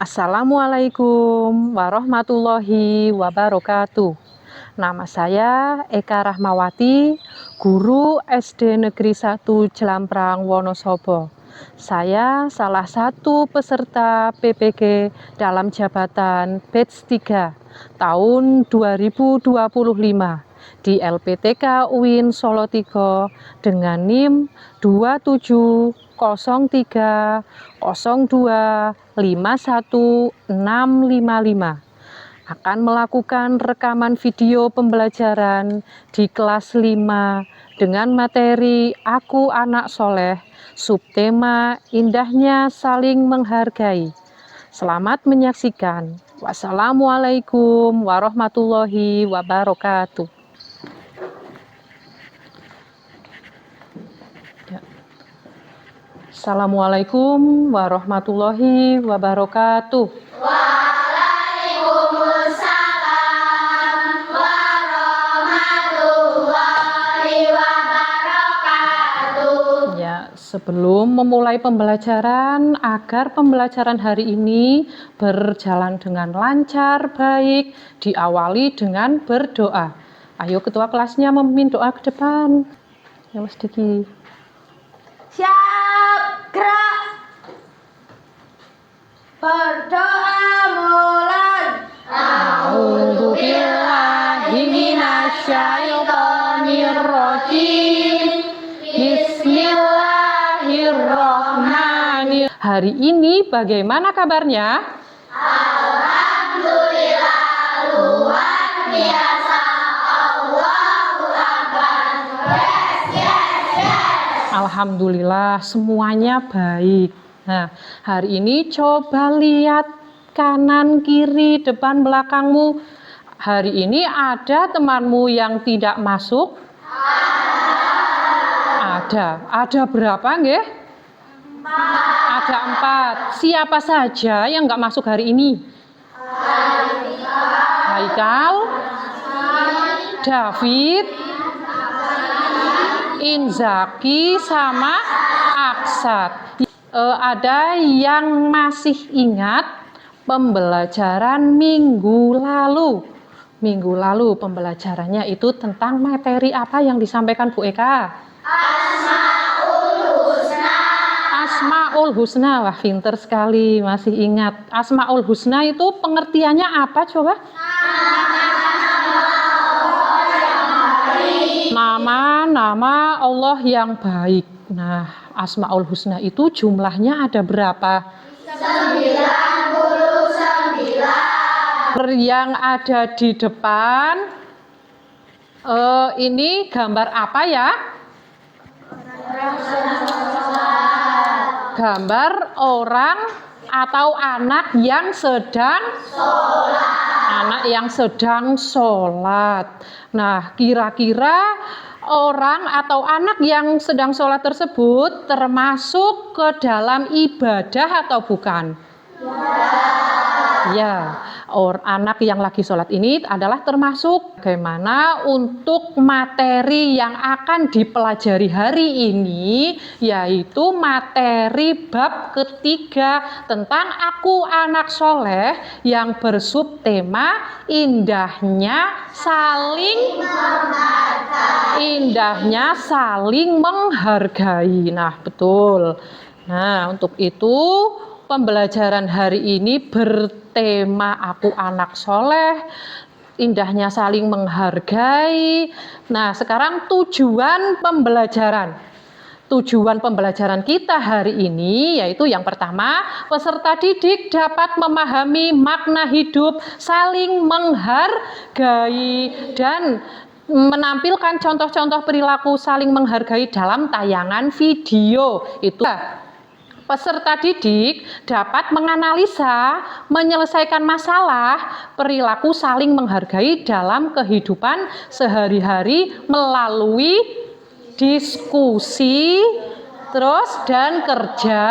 Assalamualaikum warahmatullahi wabarakatuh. Nama saya Eka Rahmawati, guru SD Negeri 1 Jelamprang, Wonosobo. Saya salah satu peserta PPG dalam jabatan batch 3 tahun 2025 di LPTK UIN Solo 3 dengan NIM 27030251655 akan melakukan rekaman video pembelajaran di kelas 5 dengan materi Aku Anak Soleh, subtema Indahnya Saling Menghargai. Selamat menyaksikan. Wassalamualaikum warahmatullahi wabarakatuh. Assalamualaikum warahmatullahi wabarakatuh. Waalaikumsalam warahmatullahi wabarakatuh. Ya, sebelum memulai pembelajaran, agar pembelajaran hari ini berjalan dengan lancar, baik, diawali dengan berdoa. Ayo ketua kelasnya memimpin doa ke depan. Ya, Mas Diki. Siap, gerak. Berdoa mulai. A'udzu billahi minasyaitonir rajim. Bismillahirrahmanirrahim. Hari ini bagaimana kabarnya? Alhamdulillah luar biasa. Allahu Akbar. Yes. Alhamdulillah semuanya baik. Nah, hari ini coba lihat kanan, kiri, depan, belakangmu. Hari ini ada temanmu yang tidak masuk? Ada berapa, nggih? Ada 4. Siapa saja yang nggak masuk hari ini? Haikal, David, Inzaki, sama Aksat. Ada yang masih ingat pembelajaran minggu lalu? Minggu lalu pembelajarannya itu tentang materi apa yang disampaikan Bu Eka? Asmaul Husna. Wah, pinter sekali, masih ingat. Asmaul Husna itu pengertiannya apa coba? Nama Allah yang baik. Nah, Asmaul Husna itu jumlahnya ada berapa? 99. Yang ada di depan ini gambar apa ya? Gambar orang atau anak yang sedang sholat. Anak yang sedang sholat. Nah, kira-kira orang atau anak yang sedang sholat tersebut termasuk ke dalam ibadah atau bukan? Ya, anak yang lagi sholat ini adalah termasuk. Bagaimana untuk materi yang akan dipelajari hari ini, yaitu materi bab ketiga tentang Aku Anak Soleh yang bersubtema Indahnya Saling Menghargai. Nah, betul. Nah, untuk itu pembelajaran hari ini bertema Aku Anak Soleh, indahnya saling menghargai. Nah, sekarang tujuan pembelajaran. Tujuan pembelajaran kita hari ini yaitu yang pertama, peserta didik dapat memahami makna hidup saling menghargai dan menampilkan contoh-contoh perilaku saling menghargai dalam tayangan video. Itu peserta didik dapat menganalisa, menyelesaikan masalah, perilaku saling menghargai dalam kehidupan sehari-hari melalui diskusi, dan kerja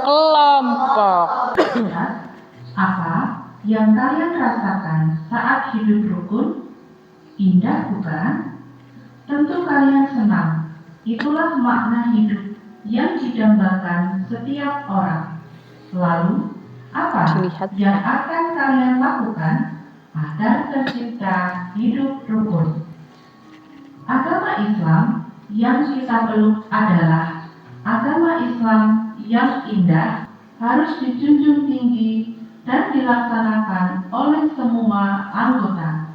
kelompok. Apa yang kalian rasakan saat hidup rukun? Indah bukan? Tentu kalian senang. Itulah makna hidup yang didambakan setiap orang. Lalu, Apa Dilihat. yang akan kalian lakukan agar tercipta hidup rukun? Agama Islam yang kita peluk adalah agama Islam yang indah, harus dijunjung tinggi dan dilaksanakan oleh semua anggota,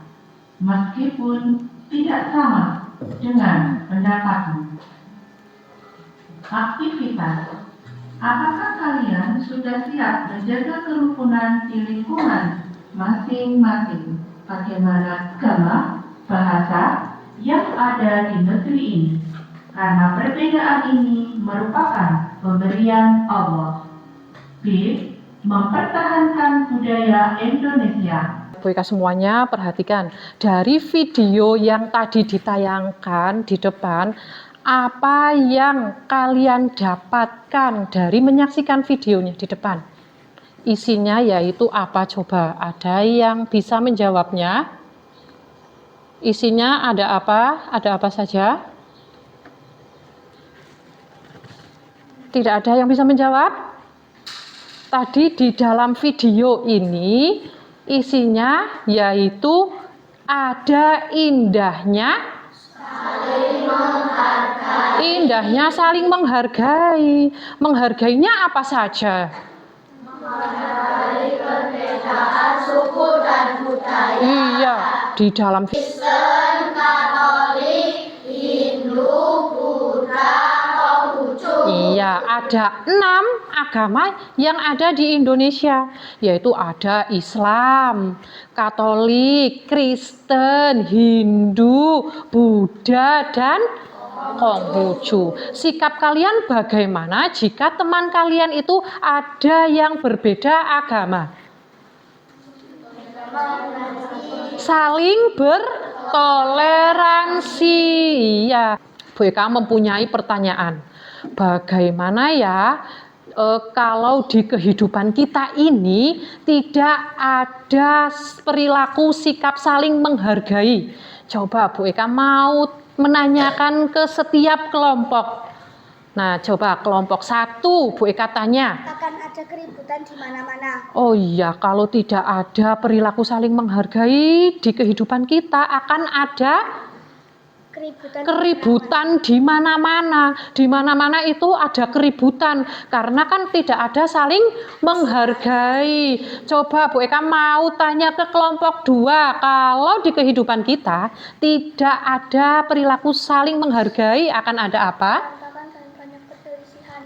meskipun tidak sama dengan pendapatmu. Aktivitas. Apakah kalian sudah siap menjaga kerukunan di lingkungan masing-masing? Bagaimana agama, bahasa yang ada di negeri ini? Karena perbedaan ini merupakan pemberian Allah. B. Mempertahankan budaya Indonesia. Bu Eka semuanya perhatikan, dari video yang tadi ditayangkan di depan, apa yang kalian dapatkan dari menyaksikan videonya di depan? Isinya yaitu apa coba? Ada yang bisa menjawabnya? Isinya ada apa? Ada apa saja? Tidak ada yang bisa menjawab? Tadi di dalam video ini isinya yaitu ada indahnya saling menghargai. Menghargainya apa saja? Menghargai perbedaan suku dan budaya. Iya, di dalam Kristen, Katolik, Hindu, Buddha, Konghucu. Iya, ada 6 agama yang ada di Indonesia, yaitu ada Islam, Katolik, Kristen, Hindu, Buddha, dan Konghucu. Sikap kalian bagaimana jika teman kalian itu ada yang berbeda agama? Saling bertoleransi. Iya, Bu Eka mempunyai pertanyaan. Bagaimana ya kalau di kehidupan kita ini tidak ada perilaku sikap saling menghargai? Coba Bu Eka mau menanyakan ke setiap kelompok. Nah, coba kelompok 1 Bu Eka tanya. Akan ada keributan di mana-mana. Oh iya, kalau tidak ada perilaku saling menghargai di kehidupan kita akan ada keributan di mana-mana. Di mana-mana itu ada keributan karena kan tidak ada saling menghargai. Coba Bu Eka mau tanya ke kelompok 2, kalau di kehidupan kita tidak ada perilaku saling menghargai akan ada apa?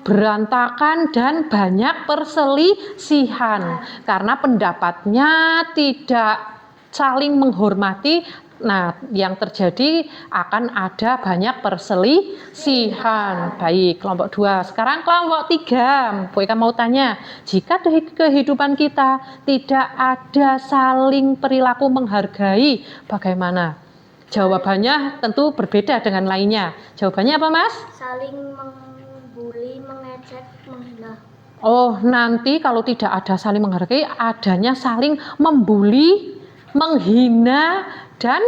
Berantakan dan banyak perselisihan karena pendapatnya tidak saling menghormati. Nah, yang terjadi akan ada banyak perselisihan. Baik, kelompok 2. Sekarang kelompok 3. Bu Eka mau tanya, jika di kehidupan kita tidak ada saling perilaku menghargai, bagaimana? Jawabannya tentu berbeda dengan lainnya. Jawabannya apa, Mas? Saling membuli, mengejek, menghina. Oh, nanti kalau tidak ada saling menghargai, adanya saling membuli, menghina, dan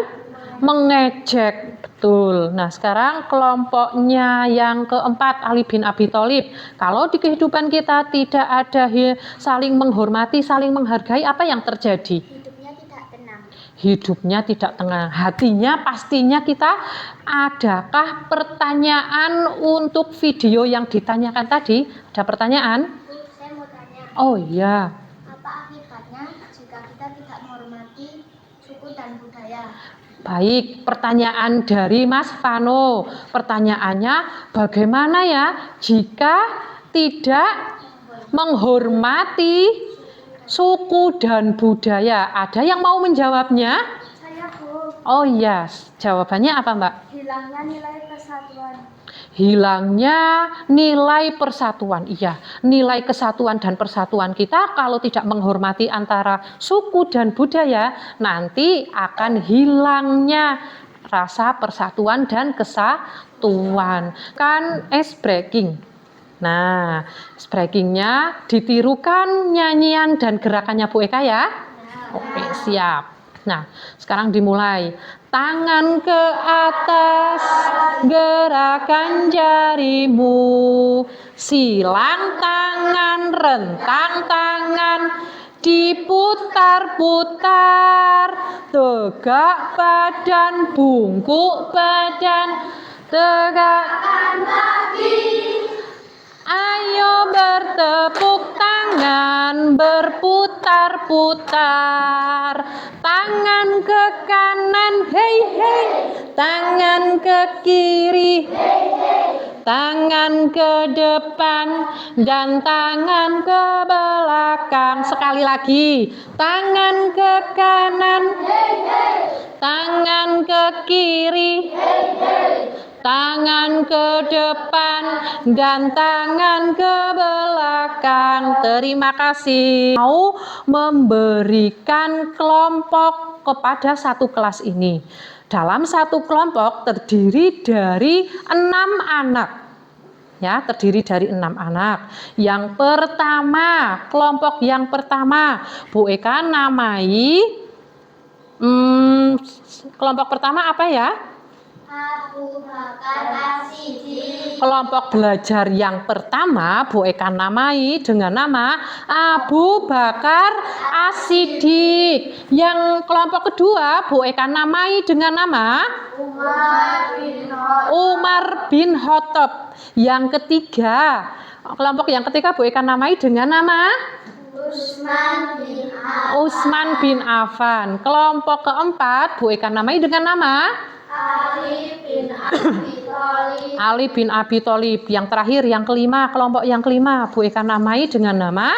mengejek. Betul. Nah, sekarang kelompoknya yang keempat, Ali bin Abi Thalib. Kalau di kehidupan kita tidak ada saling menghormati, saling menghargai, apa yang terjadi? Hidupnya tidak tenang. Hidupnya tidak tenang. Hatinya pastinya kita. Adakah pertanyaan untuk video yang ditanyakan tadi? Ada pertanyaan? Bu, saya mau tanya. Oh iya. Apa akibatnya jika kita tidak menghormati suku dan budaya? Baik, pertanyaan dari Mas Vano. Pertanyaannya, bagaimana ya jika tidak menghormati suku dan budaya? Ada yang mau menjawabnya? Saya, Bu. Oh iya, jawabannya apa, Mbak? Hilangnya nilai persatuan. Hilangnya nilai persatuan. Iya, nilai kesatuan dan persatuan kita kalau tidak menghormati antara suku dan budaya, nanti akan hilangnya rasa persatuan dan kesatuan. Kan ice breaking. Nah, ice breakingnya ditirukan nyanyian dan gerakannya Bu Eka ya. Oke, siap. Nah, sekarang dimulai. Tangan ke atas, gerakan jarimu. Silang tangan, rentang tangan, diputar-putar. Tegak badan, bungkuk badan, tegakkan kaki. Ayo bertepuk tangan, berputar-putar. Tangan ke kanan, hei hei. Tangan ke kiri, hei hei. Tangan ke depan dan tangan ke belakang. Sekali lagi. Tangan ke kanan, hei hei. Tangan ke kiri, hei hei. Tangan ke depan dan tangan ke belakang. Terima kasih. Mau memberikan kelompok kepada satu kelas ini. Dalam satu kelompok terdiri dari 6 anak. Ya, terdiri dari 6 anak. Yang pertama, kelompok yang pertama, Bu Eka namai kelompok pertama apa ya? Abu Bakar As-Siddiq. Kelompok belajar yang pertama Bu Eka namai dengan nama Abu Bakar As-Siddiq. Yang kelompok kedua Bu Eka namai dengan nama Umar bin Khattab. Yang ketiga, kelompok yang ketiga Bu Eka namai dengan nama Utsman bin Affan. Kelompok keempat Bu Eka namai dengan nama Ali bin Abi Thalib. Yang terakhir, yang kelima, kelompok yang kelima Bu Eka namai dengan nama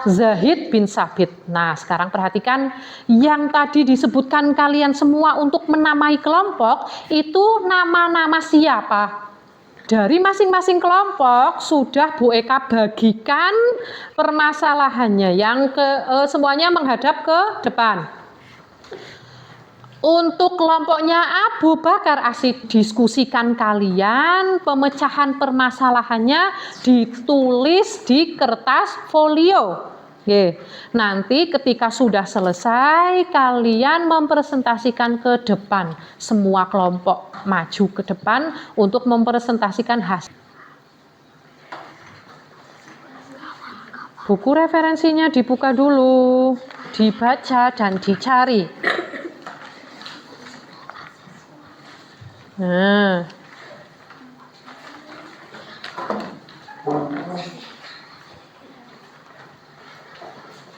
Zahid bin Sabit. Nah, sekarang perhatikan yang tadi disebutkan kalian semua untuk menamai kelompok itu nama-nama siapa? Dari masing-masing kelompok sudah Bu Eka bagikan permasalahannya yang semuanya menghadap ke depan. Untuk kelompoknya Abu Bakar As-Siddiq, diskusikan kalian pemecahan permasalahannya ditulis di kertas folio. Oke. Nanti ketika sudah selesai kalian mempresentasikan ke depan. Semua kelompok maju ke depan untuk mempresentasikan hasil. Buku referensinya dibuka dulu, dibaca dan dicari. Nah,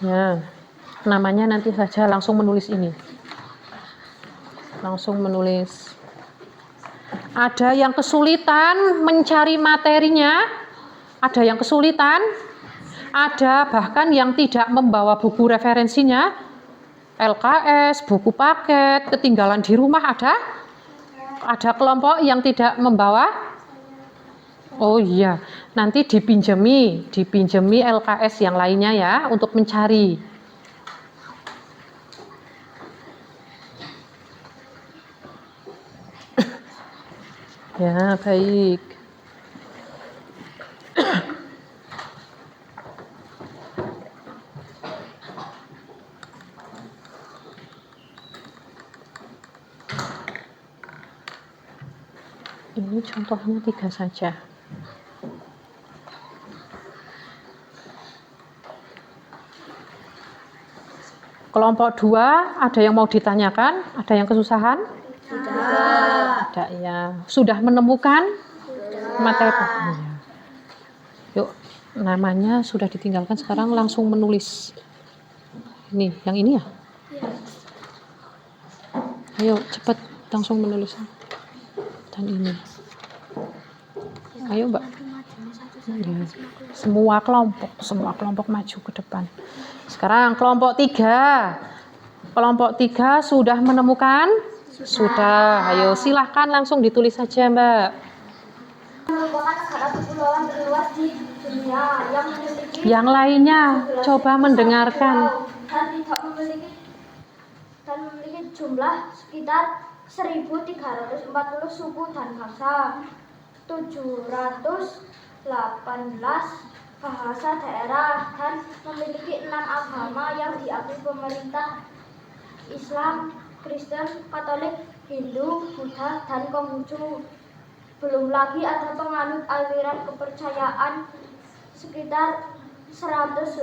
ya, namanya nanti saja langsung menulis ini. Langsung menulis. Ada yang kesulitan mencari materinya? Ada yang kesulitan? Ada bahkan yang tidak membawa buku referensinya? LKS, buku paket, ketinggalan di rumah ada? Ada kelompok yang tidak membawa? Oh iya, nanti dipinjemi LKS yang lainnya ya untuk mencari. Ya, baik. Ini contohnya 3 saja. Kelompok 2, ada yang mau ditanyakan? Ada yang kesusahan? Tidak ya. Sudah menemukan materi? Ya. Yuk, namanya sudah ditinggalkan, sekarang langsung menulis. Ini, yang ini ya? Ayo, cepat langsung menulis. Dan ini. Ayo, Mbak. Ya. Semua kelompok maju ke depan. Sekarang kelompok 3. Kelompok 3 sudah menemukan? Sudah. Ayo silahkan langsung ditulis saja, Mbak. Merupakan negara kepulauan terluas di dunia yang memiliki Yang lainnya coba mendengarkan. Dan memiliki jumlah sekitar 1.340 suku dan bangsa, 718 bahasa daerah, dan memiliki 6 agama yang diakui pemerintah: Islam, Kristen, Katolik, Hindu, Buddha, dan Konghucu. Belum lagi ada penganut aliran kepercayaan sekitar 187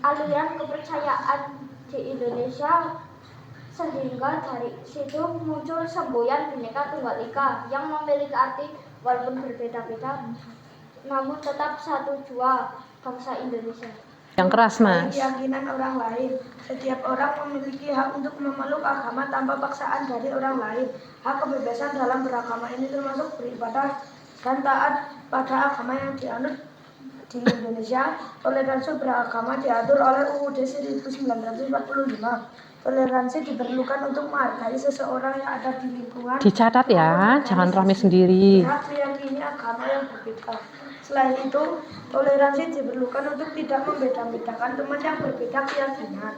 aliran kepercayaan di Indonesia, sehingga dari situ muncul semboyan Bhinneka Tunggal Ika yang memiliki arti walaupun berbeda-beda namun tetap satu jua, bangsa Indonesia. Yang keras, Mas. Keyakinan orang lain. Setiap orang memiliki hak untuk memeluk agama tanpa paksaan dari orang lain. Hak kebebasan dalam beragama ini termasuk beribadah dan taat pada agama yang dianut di Indonesia. Toleransi beragama diatur oleh UUD 1945. Toleransi diperlukan untuk menghargai seseorang yang ada di lingkungan. Dicatat ya, jangan rame sendiri. Hak meyakini agama yang berbeda. Selain itu, toleransi diperlukan untuk tidak membeda-bedakan teman yang berbeda keyakinan.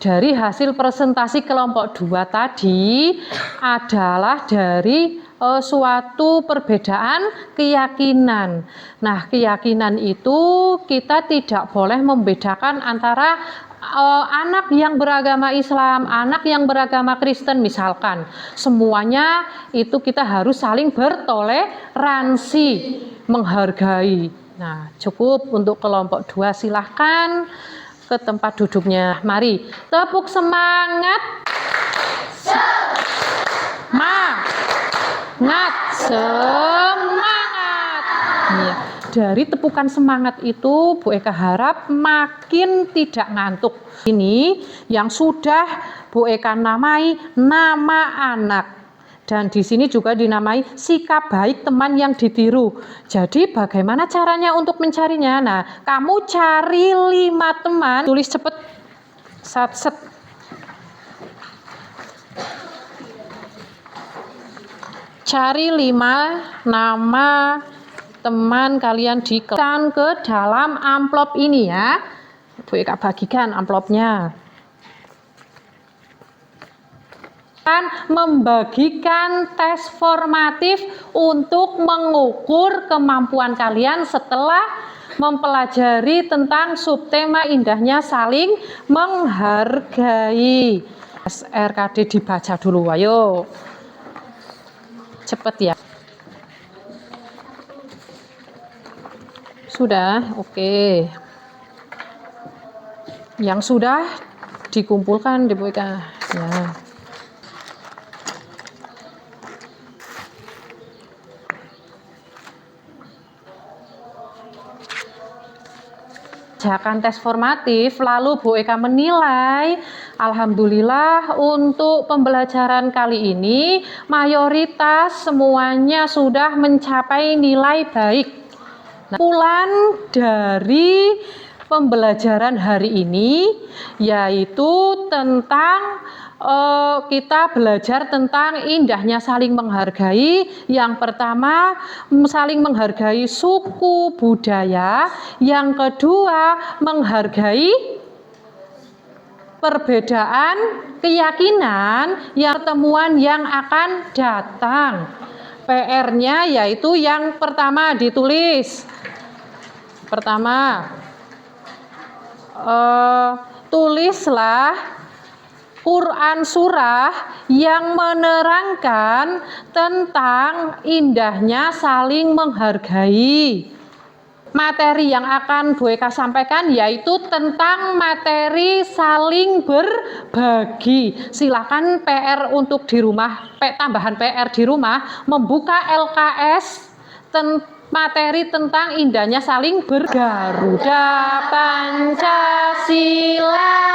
Dari hasil presentasi kelompok 2 tadi adalah dari suatu perbedaan keyakinan. Nah, keyakinan itu kita tidak boleh membedakan antara anak yang beragama Islam, anak yang beragama Kristen misalkan. Semuanya itu kita harus saling bertoleransi, menghargai. Nah, cukup untuk kelompok 2, silahkan ke tempat duduknya. Mari, tepuk semangat. Semangat. Ya. Dari tepukan semangat itu Bu Eka harap makin tidak ngantuk. Ini yang sudah Bu Eka namai nama anak. Dan di sini juga dinamai sikap baik teman yang ditiru. Jadi bagaimana caranya untuk mencarinya? Nah, kamu cari 5 teman, tulis cepet. Set. Cari 5 nama teman kalian dikesan ke dalam amplop ini ya. Bu Eka bagikan amplopnya. Membagikan tes formatif untuk mengukur kemampuan kalian setelah mempelajari tentang subtema indahnya saling menghargai. SRKD dibaca dulu, ayo. Cepet ya. Sudah, oke. Yang sudah dikumpulkan di Bu Eka. Ya. Kerjakan tes formatif, lalu Bu Eka menilai, alhamdulillah untuk pembelajaran kali ini mayoritas semuanya sudah mencapai nilai baik. Nah, kesimpulan dari pembelajaran hari ini yaitu tentang kita belajar tentang indahnya saling menghargai. Yang pertama, saling menghargai suku budaya. Yang kedua, menghargai perbedaan keyakinan yang pertemuan yang akan datang. PR-nya yaitu yang pertama ditulis. Pertama, tulislah Quran surah yang menerangkan tentang indahnya saling menghargai. Materi yang akan Bu Eka sampaikan yaitu tentang materi saling berbagi. Silakan PR untuk di rumah, tambahan PR di rumah, membuka LKS materi tentang indahnya saling Garuda Pancasila.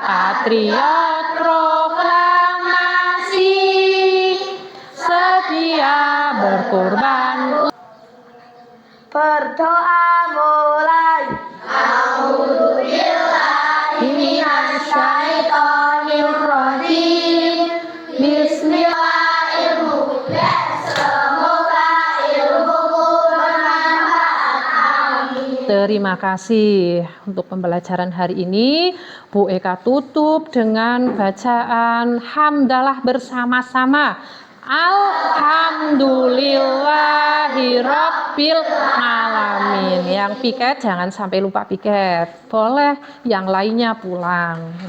Patriot proklamasi, sedia berkorban. Berdoa mulai. A'udzubillahiminasyaitonirrajim. Bismillahirrahmanirrahim. Semoga ilmuku bermanfaat. Terima kasih untuk pembelajaran hari ini. Bu Eka tutup dengan bacaan hamdalah bersama-sama. Alhamdulillahirabbil alamin. Yang piket jangan sampai lupa piket. Boleh yang lainnya pulang.